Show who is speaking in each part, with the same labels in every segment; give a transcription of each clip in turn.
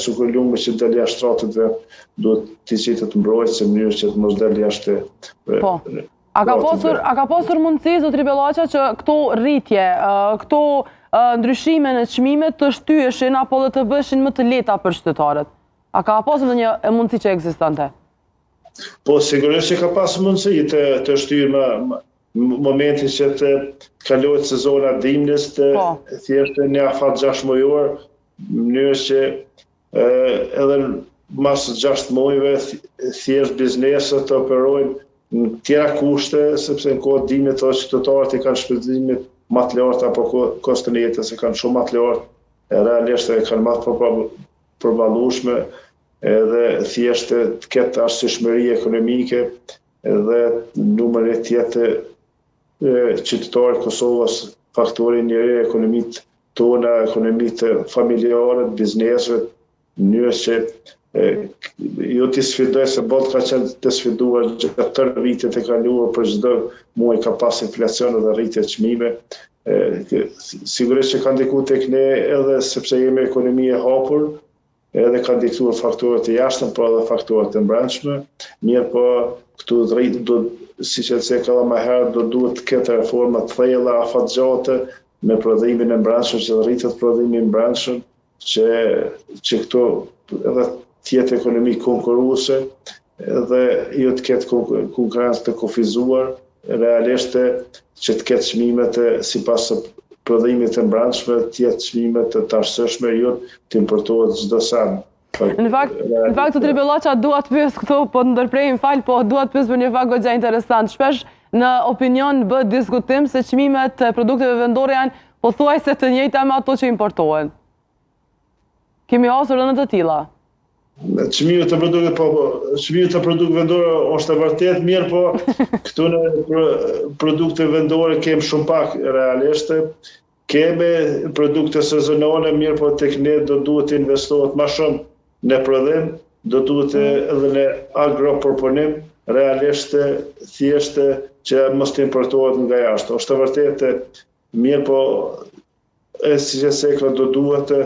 Speaker 1: sukur lumë që del jashtë shtratëve, duhet të qitet mbrojtës në mënyrë që të mos del jashtë.
Speaker 2: Po. A ka pasur mundësi, zotëri Bellaqa, që këto rritje, këto ndryshime në çmimet të shtyeshin apo dhe të bëshin më të lehta për qytetarët? A ka pasur një mundësi që ekzistante?
Speaker 1: Po, sigurisht që ka pasur mundësi të shtyrë më momentin që të kalohet sezona dimnës të thjesht një afat 6 mujor, në mënyrë që edhe mas 6 mujve thjesht biznesët të operojnë në tjera kushte, sepse në kohë dimnit të qytetarët i kanë shpenzimit më të lartë apo kostën e jetës e kanë shumë më të lartë, realisht e kanë më të përballueshme, edhe thjesht të ketë arsyeshmëri ekonomike edhe numër e tjetë qytetarët Kosovës, faktorin njëri ekonomit tona, ekonomit familjare, biznesve, në mënyrë që jo t'i sfidoj se botë ka qenë të sfiduar gjatë tërë vitet e kaluar, për çdo muaj ka pas inflacion dhe rritje çmime. Sigurisht që ka ndikuar tek ne edhe sepse jemi ekonomi e hapur, edhe ka ndikuar faktorët e jashtëm, por edhe faktorët e brendshme. Mirë po këtu siç e thënë edhe më herë, duhet të ketë reforma të thella afatgjate me prodhimin e brendshëm, që rritet prodhimi i brendshëm, që këto edhe tjetë ekonomi konkurruese dhe jo të ketë konkurrencë të kufizuar, realisht që të ketë çmimet sipas prodhimit të brendshme, të jetë çmimet të arsyeshme, jo të importohet çdo sen.
Speaker 2: Në fakt, zotëri Bellaqa, dua të pyes këto, po të ndërprej, m'fal, po dua të pyes për një fakt goxha interesant. Shpesh në opinion bëhet diskutim se çmimet e produkteve vendore janë pothuajse të njëjta me ato që importohen. Kemi hasur edhe në të tilla.
Speaker 1: Çmimet e produkteve vendore është e vërtet mirë, po këtu në produkte vendore kemi shumë pak realisht. Kemi produkte sezonale mirë, po tek ne do duhet të investohet më shumë në prodhim, do duhet edhe në agroproponimë, realisht thjesht që mos të importohet nga jashtë. Është e vërtet mirë, po siç e thënë do duhet të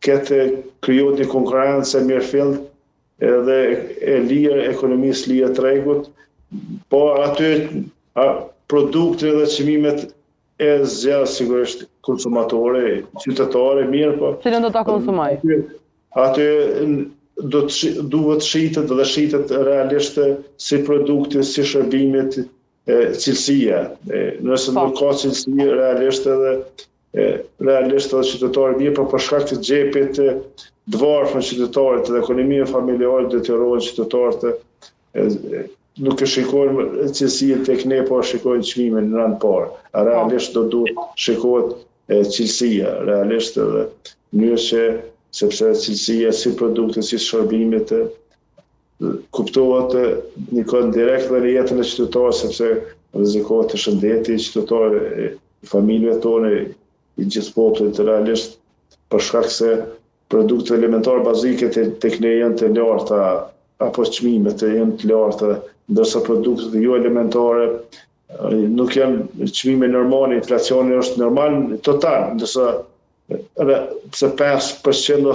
Speaker 1: ketë krijuar një konkurrencë mirëfillt edhe e lirë, ekonomisë lirë tregut, po aty produktet dhe çmimet e zgjedh sigurisht konsumatorë, qytetarë, mirë, po
Speaker 2: cilën do ta konsumoj?
Speaker 1: Aty duhet shitet realisht si produkti, si shërbimit, cilësia. Nëse nuk ka cilësi, realisht edhe qytetarë mirë, por për shkak të xhepit dvarfën qytetarit dhe ekonomia familjare detyrohen qytetarët nuk e shikojnë cilësinë tek ne, por shikojnë çmimin në rand parë. Realisht do duhet shikohet cilësia, realisht edhe në mënyrë që sepse cilësia si produkte, si shërbimit kuptohet nikon direkt dhe në jetën e qytetarit, sepse rrezikohet të shëndeti i qytetarit, familjeve tonë, i gjithë popullit realisht, për shkak se produkte elementare bazike tek ne janë të larta, apo çmimet janë të larta, ndërsa produktet jo elementare nuk janë çmime normale, inflacioni është normal total, ndërsa 5%